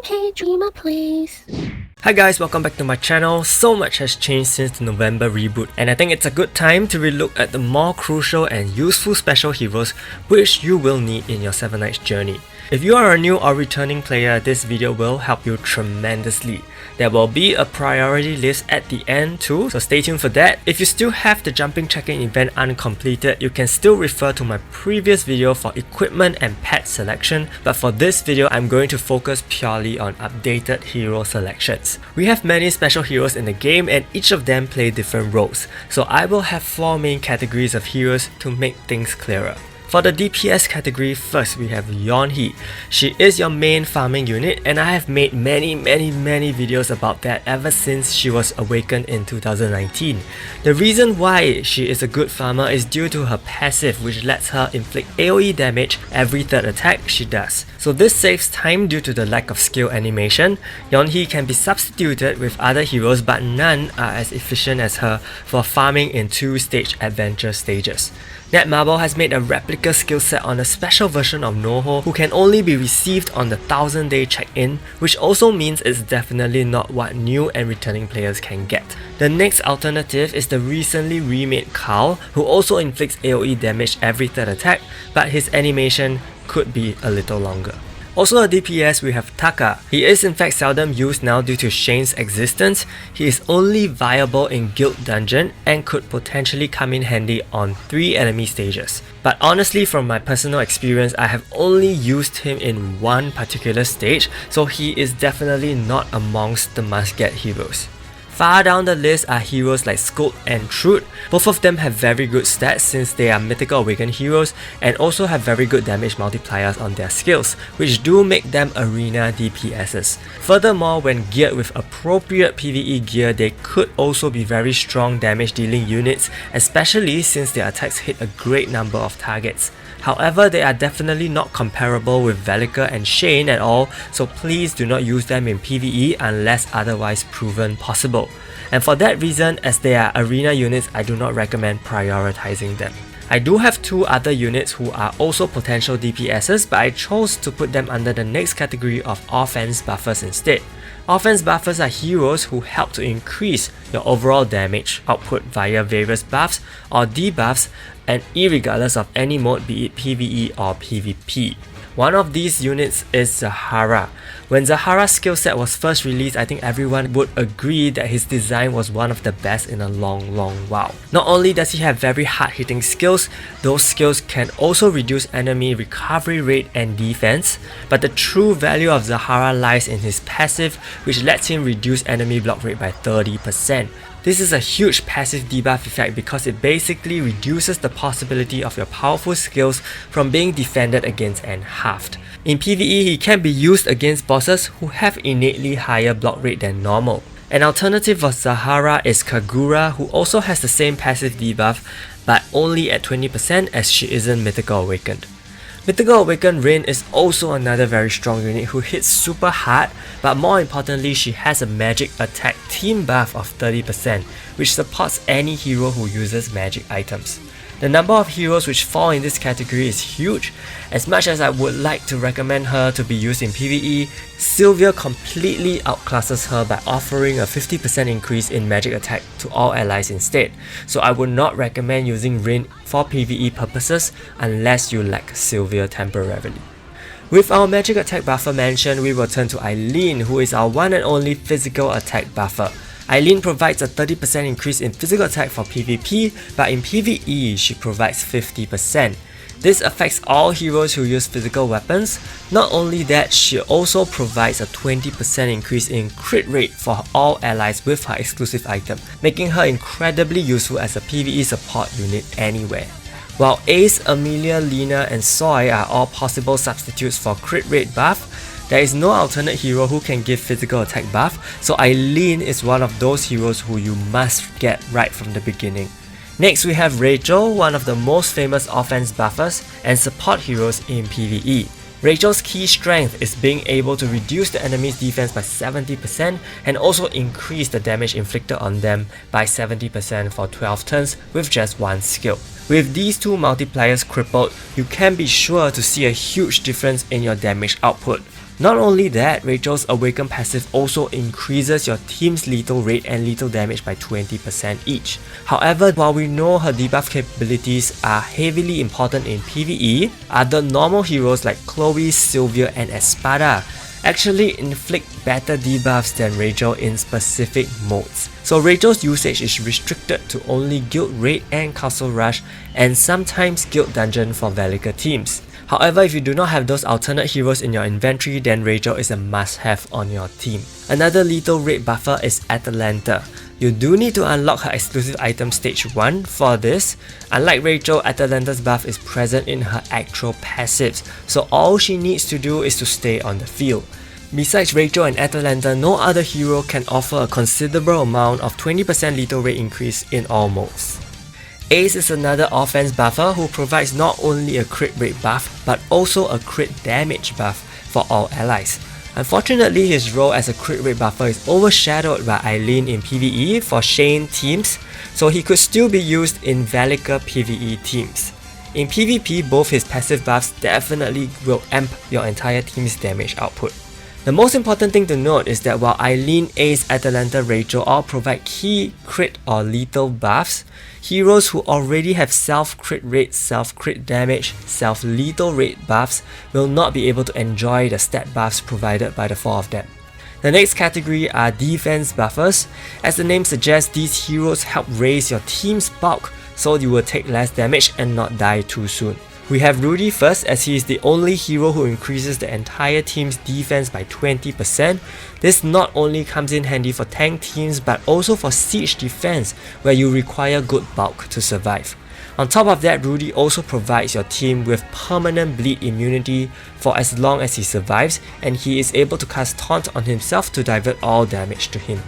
Okay, dreamer please. Hi guys, welcome back to my channel. So much has changed since the November reboot, and I think it's a good time to relook at the more crucial and useful special heroes which you will need in your 7 Nights journey. If you are a new or returning player, this video will help you tremendously. There will be a priority list at the end too, so stay tuned for that. If you still have the jumping check-in event uncompleted, you can still refer to my previous video for equipment and pet selection, but for this video I'm going to focus purely on updated hero selections. We have many special heroes in the game and each of them play different roles, so I will have 4 main categories of heroes to make things clearer. For the DPS category, first we have Yeonhee. She is your main farming unit and I have made many videos about that ever since she was awakened in 2019. The reason why she is a good farmer is due to her passive, which lets her inflict AoE damage every third attack she does. So this saves time due to the lack of skill animation. Yeonhee can be substituted with other heroes, but none are as efficient as her for farming in 2-stage adventure stages. Netmarble has made a replica skill set on a special version of Noho who can only be received on the 1000-day check-in, which also means it's definitely not what new and returning players can get. The next alternative is the recently remade Carl, who also inflicts AoE damage every third attack, but his animation could be a little longer. Also a DPS, we have Taka. He is in fact seldom used now due to Shane's existence. He is only viable in Guild Dungeon and could potentially come in handy on 3 enemy stages. But honestly, from my personal experience, I have only used him in one particular stage, so he is definitely not amongst the must-get heroes. Far down the list are heroes like Scold and Trude. Both of them have very good stats since they are Mythical Awakened heroes and also have very good damage multipliers on their skills, which do make them arena DPSs. Furthermore, when geared with appropriate PvE gear, they could also be very strong damage dealing units, especially since their attacks hit a great number of targets. However, they are definitely not comparable with Velika and Shane at all, so please do not use them in PvE unless otherwise proven possible. And for that reason, as they are arena units, I do not recommend prioritizing them. I do have 2 other units who are also potential DPSs, but I chose to put them under the next category of offense buffers instead. Offense buffers are heroes who help to increase your overall damage output via various buffs or debuffs, and irregardless of any mode, be it PvE or PvP. One of these units is Zahara. When Zahara's skill set was first released, I think everyone would agree that his design was one of the best in a long while. Not only does he have very hard-hitting skills, those skills can also reduce enemy recovery rate and defense, but the true value of Zahara lies in his passive, which lets him reduce enemy block rate by 30%. This is a huge passive debuff effect because it basically reduces the possibility of your powerful skills from being defended against and halved. In PvE, he can be used against bosses who have innately higher block rate than normal. An alternative for Zahara is Kagura, who also has the same passive debuff, but only at 20% as she isn't Mythical Awakened. Mythical Awakened Rin is also another very strong unit who hits super hard, but more importantly, she has a magic attack team buff of 30%, which supports any hero who uses magic items. The number of heroes which fall in this category is huge. As much as I would like to recommend her to be used in PvE, Sylvia completely outclasses her by offering a 50% increase in magic attack to all allies instead, so I would not recommend using Rin for PvE purposes unless you lack Sylvia temporarily. With our magic attack buffer mentioned, we will turn to Eileen, who is our one and only physical attack buffer. Eileen provides a 30% increase in physical attack for PvP, but in PvE she provides 50%. This affects all heroes who use physical weapons. Not only that, she also provides a 20% increase in crit rate for all allies with her exclusive item, making her incredibly useful as a PvE support unit anywhere. While Ace, Amelia, Lina and Soy are all possible substitutes for crit rate buff, there is no alternate hero who can give physical attack buff, so Eileen is one of those heroes who you must get right from the beginning. Next we have Rachel, one of the most famous offense buffers and support heroes in PvE. Rachel's key strength is being able to reduce the enemy's defense by 70% and also increase the damage inflicted on them by 70% for 12 turns with just one skill. With these 2 multipliers crippled, you can be sure to see a huge difference in your damage output. Not only that, Rachel's Awaken passive also increases your team's lethal rate and lethal damage by 20% each. However, while we know her debuff capabilities are heavily important in PvE, other normal heroes like Chloe, Sylvia and Espada actually inflict better debuffs than Rachel in specific modes. So Rachel's usage is restricted to only Guild Raid and Castle Rush, and sometimes Guild Dungeon for Velica teams. However, if you do not have those alternate heroes in your inventory, then Rachel is a must-have on your team. Another lethal raid buffer is Atalanta. You do need to unlock her exclusive item stage 1 for this. Unlike Rachel, Atalanta's buff is present in her actual passives, so all she needs to do is to stay on the field. Besides Rachel and Atalanta, no other hero can offer a considerable amount of 20% lethal rate increase in all modes. Ace is another offense buffer who provides not only a crit rate buff, but also a crit damage buff for all allies. Unfortunately, his role as a crit rate buffer is overshadowed by Eileen in PvE for Shane teams, so he could still be used in Velica PvE teams. In PvP, both his passive buffs definitely will amp your entire team's damage output. The most important thing to note is that while Eileen, Ace, Atalanta, Rachel all provide key crit or lethal buffs, heroes who already have self-crit rate, self-crit damage, self-lethal rate buffs will not be able to enjoy the stat buffs provided by the four of them. The next category are defense buffers. As the name suggests, these heroes help raise your team's bulk so you will take less damage and not die too soon. We have Rudy first, as he is the only hero who increases the entire team's defense by 20%. This not only comes in handy for tank teams but also for siege defense, where you require good bulk to survive. On top of that, Rudy also provides your team with permanent bleed immunity for as long as he survives, and he is able to cast Taunt on himself to divert all damage to him.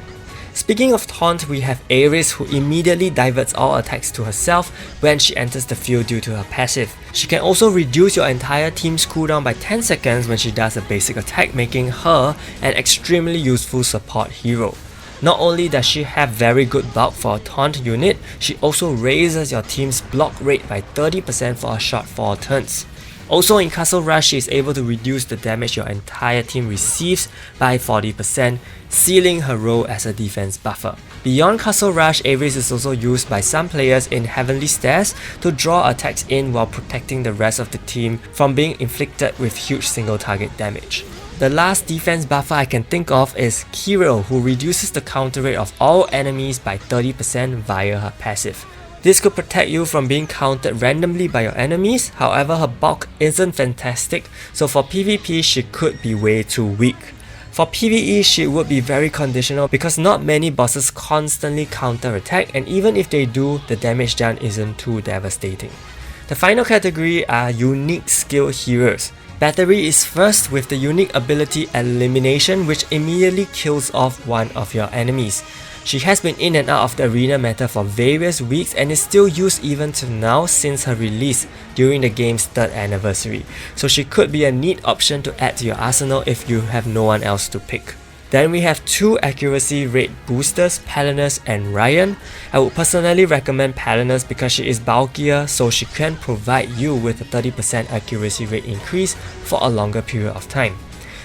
Speaking of taunt, we have Ares, who immediately diverts all attacks to herself when she enters the field due to her passive. She can also reduce your entire team's cooldown by 10 seconds when she does a basic attack, making her an extremely useful support hero. Not only does she have very good bulk for a taunt unit, she also raises your team's block rate by 30% for a short 4 turns. Also in Castle Rush, she is able to reduce the damage your entire team receives by 40%, sealing her role as a defense buffer. Beyond Castle Rush, Ares is also used by some players in Heavenly Stairs to draw attacks in while protecting the rest of the team from being inflicted with huge single target damage. The last defense buffer I can think of is Kirill, who reduces the counter rate of all enemies by 30% via her passive. This could protect you from being countered randomly by your enemies, however her bulk isn't fantastic, so for PvP she could be way too weak. For PvE she would be very conditional because not many bosses constantly counter attack, and even if they do, the damage done isn't too devastating. The final category are unique skill heroes. Battery is first with the unique ability Elimination, which immediately kills off one of your enemies. She has been in and out of the arena meta for various weeks and is still used even to now since her release during the game's 3rd anniversary, so she could be a neat option to add to your arsenal if you have no one else to pick. Then we have 2 accuracy rate boosters, Palinus and Ryan. I would personally recommend Palinus because she is bulkier, so she can provide you with a 30% accuracy rate increase for a longer period of time.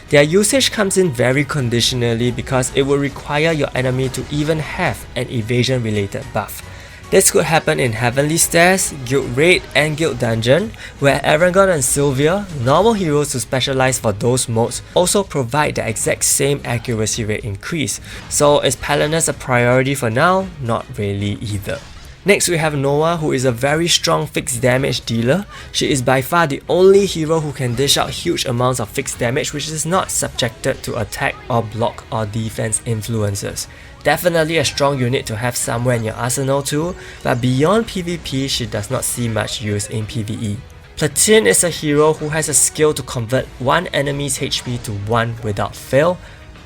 Their usage comes in very conditionally because it will require your enemy to even have an evasion related buff. This could happen in Heavenly Stairs, Guild Raid and Guild Dungeon, where Aragon and Sylvia, normal heroes who specialize for those modes, also provide the exact same accuracy rate increase. So is Palinus a priority for now? Not really either. Next we have Noah, who is a very strong fixed damage dealer. She is by far the only hero who can dish out huge amounts of fixed damage which is not subjected to attack or block or defense influences. Definitely a strong unit to have somewhere in your arsenal too, but beyond PvP she does not see much use in PvE. Platine is a hero who has a skill to convert one enemy's HP to 1 without fail.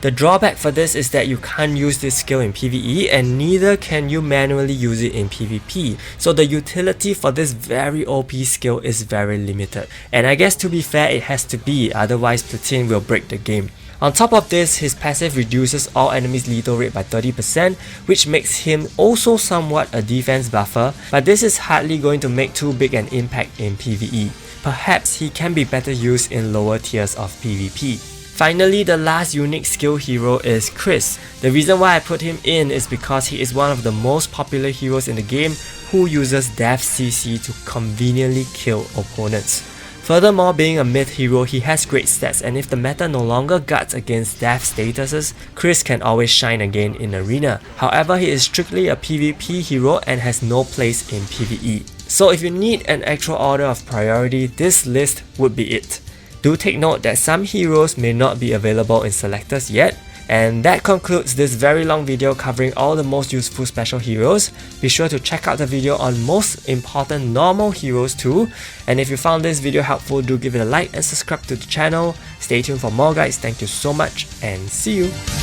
The drawback for this is that you can't use this skill in PvE and neither can you manually use it in PvP, so the utility for this very OP skill is very limited. And I guess to be fair it has to be, otherwise Platine will break the game. On top of this, his passive reduces all enemies' lethal rate by 30%, which makes him also somewhat a defense buffer, but this is hardly going to make too big an impact in PvE. Perhaps he can be better used in lower tiers of PvP. Finally, the last unique skill hero is Chris. The reason why I put him in is because he is one of the most popular heroes in the game who uses Death CC to conveniently kill opponents. Furthermore, being a mid hero, he has great stats, and if the meta no longer guards against death statuses, Chris can always shine again in arena. However, he is strictly a PvP hero and has no place in PvE. So if you need an actual order of priority, this list would be it. Do take note that some heroes may not be available in selectors yet. And that concludes this very long video covering all the most useful special heroes. Be sure to check out the video on most important normal heroes too. And if you found this video helpful, do give it a like and subscribe to the channel. Stay tuned for more guys. Thank you so much and see you.